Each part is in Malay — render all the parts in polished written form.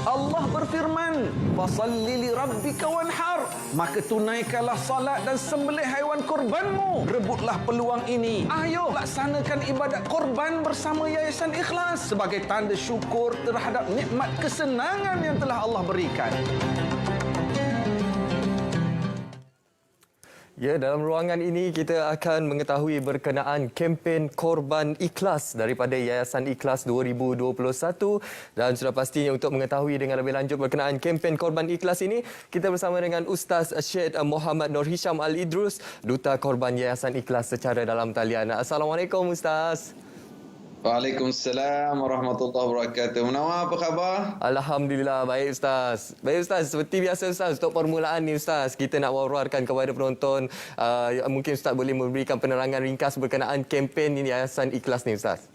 Allah berfirman, "Fasalli li rabbika wanhar." Maka tunaikanlah salat dan sembelih haiwan kurbanmu. Rebutlah peluang ini. Ayo laksanakan ibadat kurban bersama Yayasan Ikhlas sebagai tanda syukur terhadap nikmat kesenangan yang telah Allah berikan. Ya, dalam ruangan ini kita akan mengetahui berkenaan kempen Korban Ikhlas daripada Yayasan Ikhlas 2021 dan sudah pastinya untuk mengetahui dengan lebih lanjut berkenaan kempen Korban Ikhlas ini, kita bersama dengan Ustaz Syed Muhammad Nur Hisham Al-Idrus, Duta Korban Yayasan Ikhlas secara dalam talian. Assalamualaikum Ustaz. Waalaikumsalam warahmatullahi wabarakatuh. Munawar, apa khabar? Alhamdulillah, baik Ustaz. Baik Ustaz, seperti biasa Ustaz, untuk permulaan ni Ustaz, kita nak war-warkan kepada penonton. Mungkin Ustaz boleh memberikan penerangan ringkas berkenaan kempen ini Yayasan Ikhlas ni Ustaz.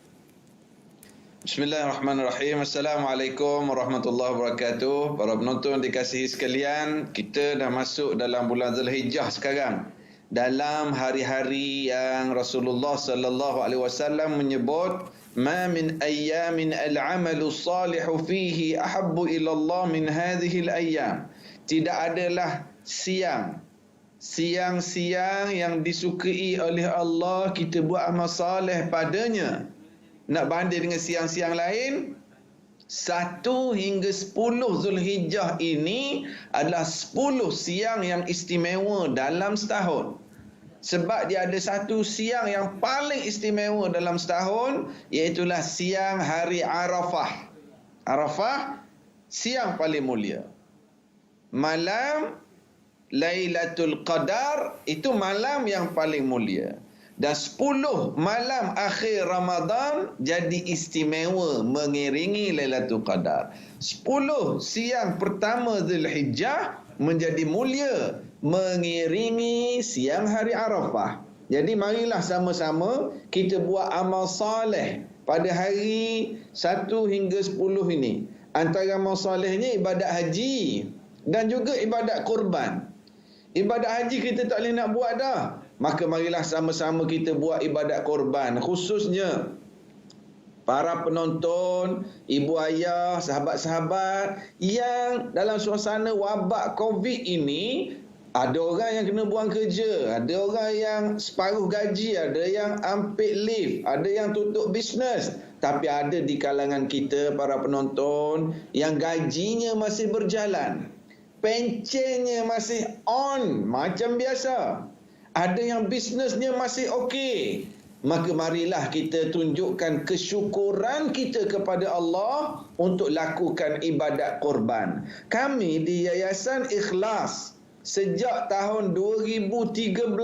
Bismillahirrahmanirrahim. Assalamualaikum warahmatullahi wabarakatuh. Para penonton dikasihi sekalian, kita dah masuk dalam bulan Zulhijjah sekarang. Dalam hari-hari yang Rasulullah sallallahu alaihi wasallam menyebut, "Ma min ayyamin al-'amalu salihu fihi ahabbu ila Allah min hadhihi al-ayyam." Tidak adalah siang-siang yang disukai oleh Allah kita buat amal soleh padanya. Nak banding dengan siang-siang lain, 1 hingga 10 Zulhijjah ini adalah 10 siang yang istimewa dalam setahun. Sebab dia ada satu siang yang paling istimewa dalam setahun, iaitulah siang hari Arafah. Arafah, siang paling mulia. Malam Lailatul Qadar, itu malam yang paling mulia. Dan 10 malam akhir Ramadan jadi istimewa mengiringi Lailatul Qadar. 10 siang pertama Zulhijjah menjadi mulia mengiringi siang hari Arafah. Jadi marilah sama-sama kita buat amal soleh pada hari 1 hingga 10 ini. Antara amal solehnya ibadat haji dan juga ibadat kurban. Ibadat haji kita tak boleh nak buat dah. Maka marilah sama-sama kita buat ibadat korban. Khususnya para penonton, ibu ayah, sahabat-sahabat yang dalam suasana wabak COVID ini, ada orang yang kena buang kerja, ada orang yang separuh gaji, ada yang ambil leave, ada yang tutup bisnes. Tapi ada di kalangan kita para penonton yang gajinya masih berjalan, pencennya masih on macam biasa. Ada yang bisnesnya masih okey. Maka marilah kita tunjukkan kesyukuran kita kepada Allah untuk lakukan ibadat korban. Kami di Yayasan Ikhlas sejak tahun 2013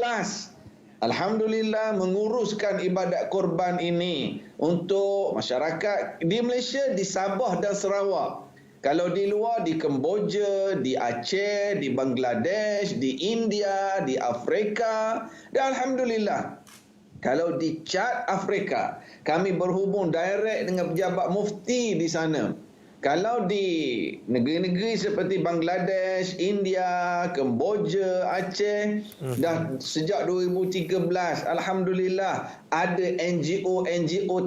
alhamdulillah menguruskan ibadat korban ini untuk masyarakat di Malaysia, di Sabah dan Sarawak. Kalau di luar, di Kemboja, di Aceh, di Bangladesh, di India, di Afrika. Dan alhamdulillah, kalau di Chad Afrika, kami berhubung direct dengan pejabat mufti di sana. Kalau di negeri-negeri seperti Bangladesh, India, Kemboja, Aceh, dah sejak 2013, alhamdulillah ada NGO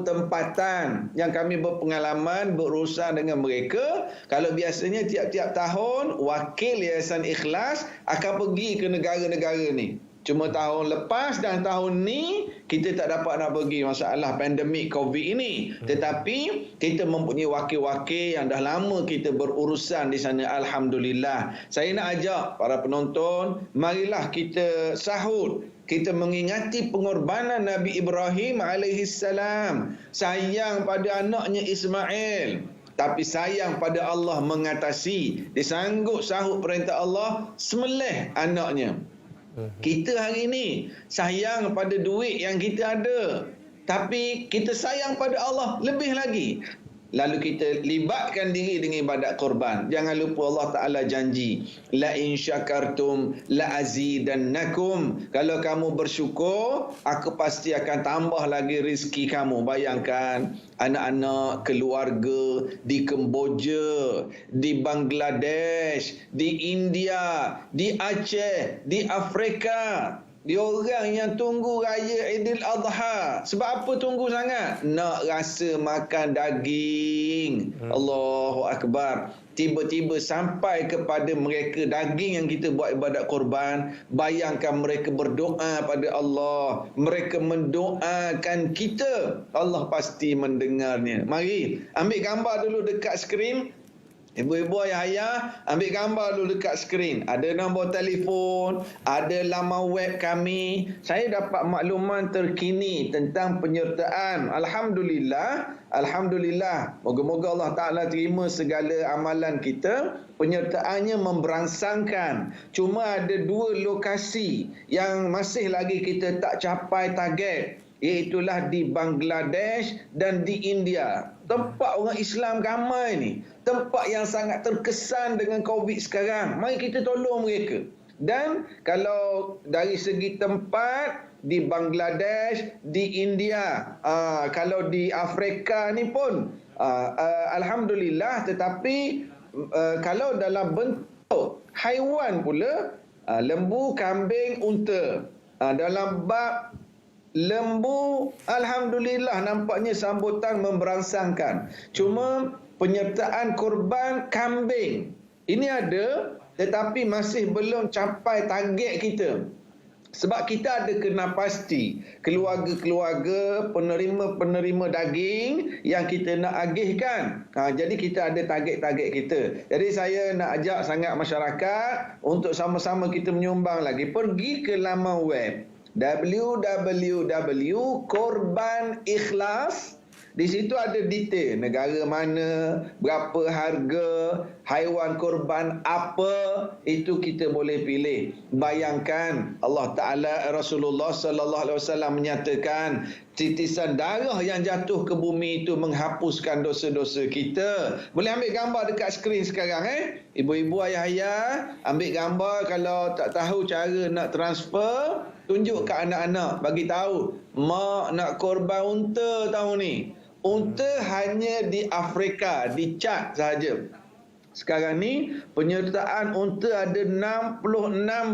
tempatan yang kami berpengalaman berurusan dengan mereka. Kalau biasanya tiap-tiap tahun wakil Yayasan Ikhlas akan pergi ke negara-negara ni. Cuma tahun lepas dan tahun ni kita tak dapat nak pergi masalah pandemik COVID ini. Tetapi kita mempunyai wakil-wakil yang dah lama kita berurusan di sana, alhamdulillah. Saya nak ajak para penonton, marilah kita sahut, kita mengingati pengorbanan Nabi Ibrahim alaihissalam. Sayang pada anaknya Ismail, tapi sayang pada Allah mengatasi. Dia sanggup sahut perintah Allah, sembelih anaknya. Kita hari ini sayang pada duit yang kita ada, tapi kita sayang pada Allah lebih lagi. Lalu kita libatkan diri dengan ibadat korban. Jangan lupa Allah Ta'ala janji, la in syakartum la azidannakum. Kalau kamu bersyukur, aku pasti akan tambah lagi rezeki kamu. Bayangkan anak-anak, keluarga di Kemboja, di Bangladesh, di India, di Aceh, di Afrika. Dia orang yang tunggu raya Aidil Adha. Sebab apa tunggu sangat? Nak rasa makan daging. Allahu Akbar. Tiba-tiba sampai kepada mereka daging yang kita buat ibadat korban. Bayangkan mereka berdoa pada Allah. Mereka mendoakan kita. Allah pasti mendengarnya. Mari ambil gambar dulu dekat skrin. Ibu-ibu, ayah-ayah, ambil gambar dulu dekat skrin. Ada nombor telefon, ada laman web kami. Saya dapat makluman terkini tentang penyertaan. Alhamdulillah, Alhamdulillah. Moga-moga Allah Ta'ala terima segala amalan kita. Penyertaannya memberangsangkan. Cuma ada 2 lokasi yang masih lagi kita tak capai target. Iaitulah di Bangladesh dan di India. Tempat orang Islam ramai ni. Tempat yang sangat terkesan dengan COVID sekarang. Mari kita tolong mereka. Dan kalau dari segi tempat, di Bangladesh, di India, kalau di Afrika ni pun, Alhamdulillah. Tetapi kalau dalam bentuk haiwan pula, lembu, kambing, unta. Dalam bab lembu, Alhamdulillah nampaknya sambutan memberangsangkan. Cuma penyertaan korban kambing ini ada, tetapi masih belum capai target kita. Sebab kita ada kena pasti keluarga-keluarga penerima-penerima daging yang kita nak agihkan. Jadi kita ada target-target kita. Jadi saya nak ajak sangat masyarakat untuk sama-sama kita menyumbang lagi. Pergi ke laman web www.korbanikhlas. Di situ ada detail negara mana, berapa harga, haiwan korban apa, itu kita boleh pilih. Bayangkan Allah Ta'ala, Rasulullah sallallahu alaihi wasallam menyatakan titisan darah yang jatuh ke bumi itu menghapuskan dosa-dosa kita. Boleh ambil gambar dekat skrin sekarang Ibu-ibu, ayah-ayah, ambil gambar. Kalau tak tahu cara nak transfer, tunjuk ke anak-anak, bagi tahu mak nak korban unta tahun ni. Unta hanya di Afrika, di Chad sahaja. Sekarang ni penyertaan unta ada 66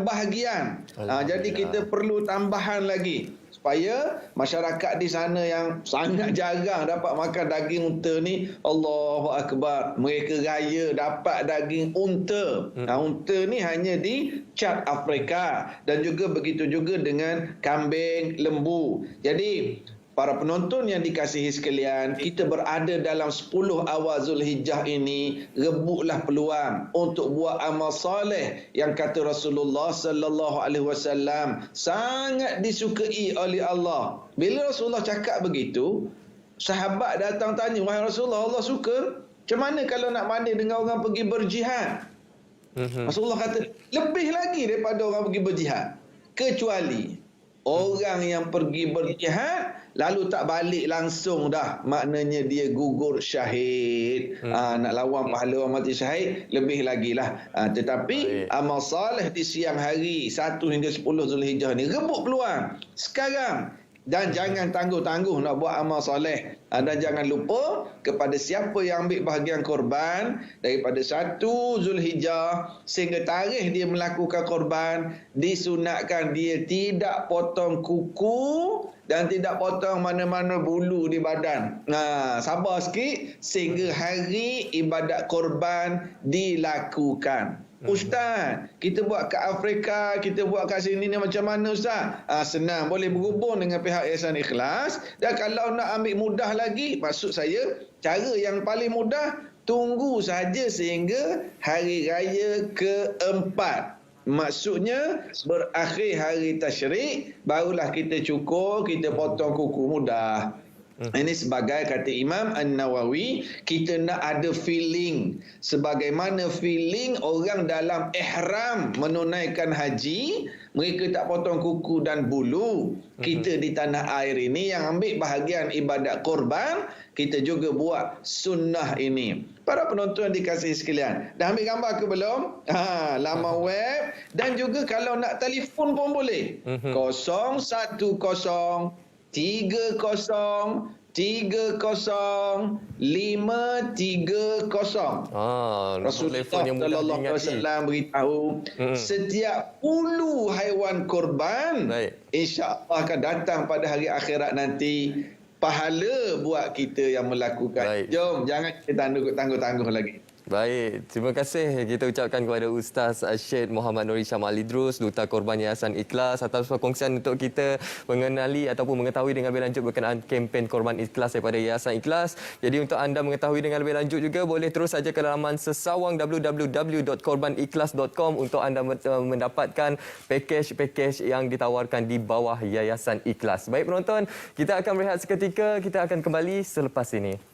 bahagian. Jadi kita perlu tambahan lagi supaya masyarakat di sana yang sangat jarang dapat makan daging unta ni, Allahu Akbar, mereka raya dapat daging unta. Unta ni hanya di Chad, Afrika, dan juga begitu juga dengan kambing, lembu. Jadi para penonton yang dikasihi sekalian, kita berada dalam 10 awal Zulhijjah ini, rebutlah peluang untuk buat amal soleh yang kata Rasulullah sallallahu alaihi wasallam sangat disukai oleh Allah. Bila Rasulullah cakap begitu, sahabat datang tanya, "Wahai Rasulullah, Allah suka? Macam mana kalau nak banding dengan orang pergi berjihad?" Rasulullah kata, lebih lagi daripada orang pergi berjihad. Kecuali orang yang pergi berjihad lalu tak balik langsung dah, maknanya dia gugur syahid. Nak lawan pahala orang mati syahid, lebih lagi lah. Tetapi amal saleh di siang hari 1 hingga 10 Zulhijjah ni, rebut peluang sekarang. Dan jangan tangguh-tangguh nak buat amal soleh. Dan jangan lupa, kepada siapa yang ambil bahagian korban daripada 1 Zulhijjah sehingga tarikh dia melakukan korban, disunatkan dia tidak potong kuku dan tidak potong mana-mana bulu di badan. Sabar sikit sehingga hari ibadat korban dilakukan. Ustaz, kita buat kat Afrika, kita buat kat sini ni macam mana Ustaz? Senang, boleh berhubung dengan pihak Yayasan Ikhlas. Dan kalau nak ambil mudah lagi, maksud saya, cara yang paling mudah, tunggu saja sehingga hari raya keempat. Maksudnya berakhir hari tasyrik, barulah kita cukur, kita potong kuku, mudah. Ini sebagai kata Imam An-Nawawi, kita nak ada feeling. Sebagaimana feeling orang dalam ihram menunaikan haji, mereka tak potong kuku dan bulu. Kita di tanah air ini yang ambil bahagian ibadat korban, kita juga buat sunnah ini. Para penonton dikasihi sekalian, dah ambil gambar ke belum? Laman web. Dan juga kalau nak telefon pun boleh. 010 30 30 530. Nombor Rasulullah telefon yang mudah sallallahu alaihi diingati. wasallam beritahu setiap ulu haiwan korban Baik. insya-Allah akan datang pada hari akhirat nanti pahala buat kita yang melakukan. Baik. Jom jangan kita tangguh-tangguh lagi. Baik, terima kasih kita ucapkan kepada Ustaz Syed Muhammad Nur Hisham Ali Drus, Duta Korban Yayasan Ikhlas atas perkongsian untuk kita mengenali ataupun mengetahui dengan lebih lanjut berkenaan kempen Korban Ikhlas daripada Yayasan Ikhlas. Jadi untuk anda mengetahui dengan lebih lanjut juga boleh terus saja ke laman sesawang www.korbanikhlas.com untuk anda mendapatkan pakej-pakej yang ditawarkan di bawah Yayasan Ikhlas. Baik penonton, kita akan berehat seketika, kita akan kembali selepas ini.